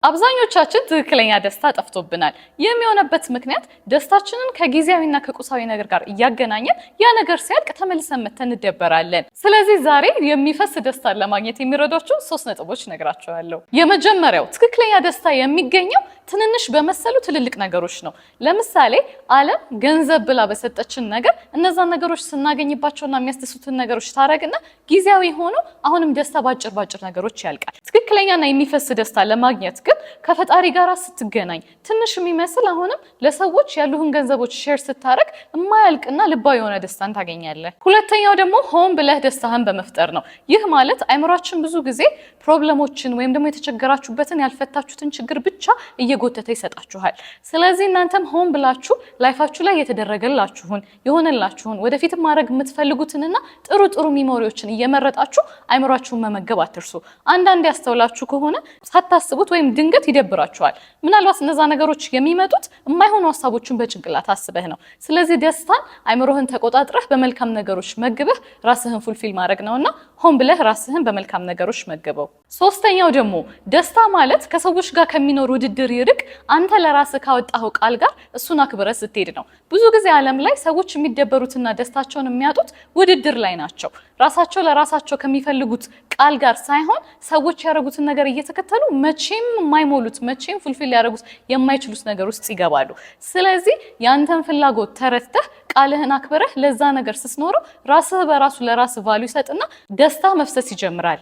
አብዛኞቻችን ትክክለኛ ደስታ ጠፍቶብናል። የሚሆነበት ምክንያት ደስታችንን ከጊዜያዊና ከቁሳዊ ነገር ጋር እያገናኘን ያ ነገር ሲያልቅ ተመልሰን መተን እንደበራለን። ስለዚህ ዛሬ የሚፈስ ደስታን ለማግኘት የሚረዷችሁ 3 ነጥቦች ነግራችኋለሁ። የመጀመሪያው ትክክለኛ ደስታ የሚገኘው ትንንሽ በመሰሉ ትልልቅ ነገሮች ነው። ለምሳሌ ዓለም ገንዘብ ብላ በሰጠችን ነገር እነዛን ነገሮች ስናገኝባቸውና የሚያስደስቱን ነገሮች ታረግና ጊዜያዊ ሆኖ አሁንም ደስታ ባጭር ነገሮች ያልቃል። ትክክለኛና የሚፈስ ደስታ ለማግኘት ግን ከፈጣሪ ጋር ስትገናኝ ትንሽ የሚመስል አሁንም ለሰዎች ያሉህን ገንዘቦች ሼር ስታረግ የማያልቅና ልባዊ የሆነ ደስታን ታገኛለህ። ሁለተኛው ደግሞ ሆን ብለህ ደስታህን በመፍጠር ነው። ይህ ማለት አይምሯችን ብዙ ጊዜ ፕሮብለሞችን ወይም ደግሞ የተቸገራችሁበትን ያልፈታችሁትን ችግር ብቻ እየጎተተ ይሰጣችኋል። ስለዚህ እናንተም ሆን ብላችሁ ላይፋችሁ ላይ የተደረገላችሁን የሆነላችሁን ወደፊት ማድረግ የምትፈልጉትንና ጥሩ ሚሞሪዎችን እየመረጣችሁ አይምሯችሁን መመገብ አትርሱ። አንዳንድ ያስተውላችሁ ከሆነ ሳታስቡት ወይም ድንገት ይደብራችኋል። ምናልባት እነዛ ነገሮች የሚመጡት የማይሆኑ ሀሳቦችን በጭንቅላት አስበህ ነው። ስለዚህ ደስታን አይምሮህን ተቆጣጥረህ በመልካም ነገሮች መግበህ ራስህን ፉልፊል ማድረግ ነውና ሆን ብለህ ራስህን በመልካም ነገሮች መግበው። ሶስተኛው ደግሞ ደስታ ማለት ከሰዎች ጋር ከሚኖር ውድድር ይርቅ አንተ ለራስህ ካወጣኸው ቃል ጋር እሱን አክብረህ ስትሄድ ነው። ብዙ ጊዜ ዓለም ላይ ሰዎች የሚደበሩትና ደስታቸውን የሚያጡት ውድድር ላይ ናቸው። ራሳቸው ለራሳቸው ከሚፈልጉት ቃል ጋር ሳይሆን ሰዎች ያደረጉትን ነገር እየተከተሉ መቼም የማይሞሉት መቼም ፉልፊል ያደረጉት የማይችሉት ነገር ውስጥ ይገባሉ። ስለዚህ ያንተን ፍላጎት ተረድተህ ቃልህን አክብረህ ለዛ ነገር ስትኖረው ራስህ በራሱ ለራስህ ቫልዩ ይሰጥና ደስታ መፍሰስ ይጀምራል።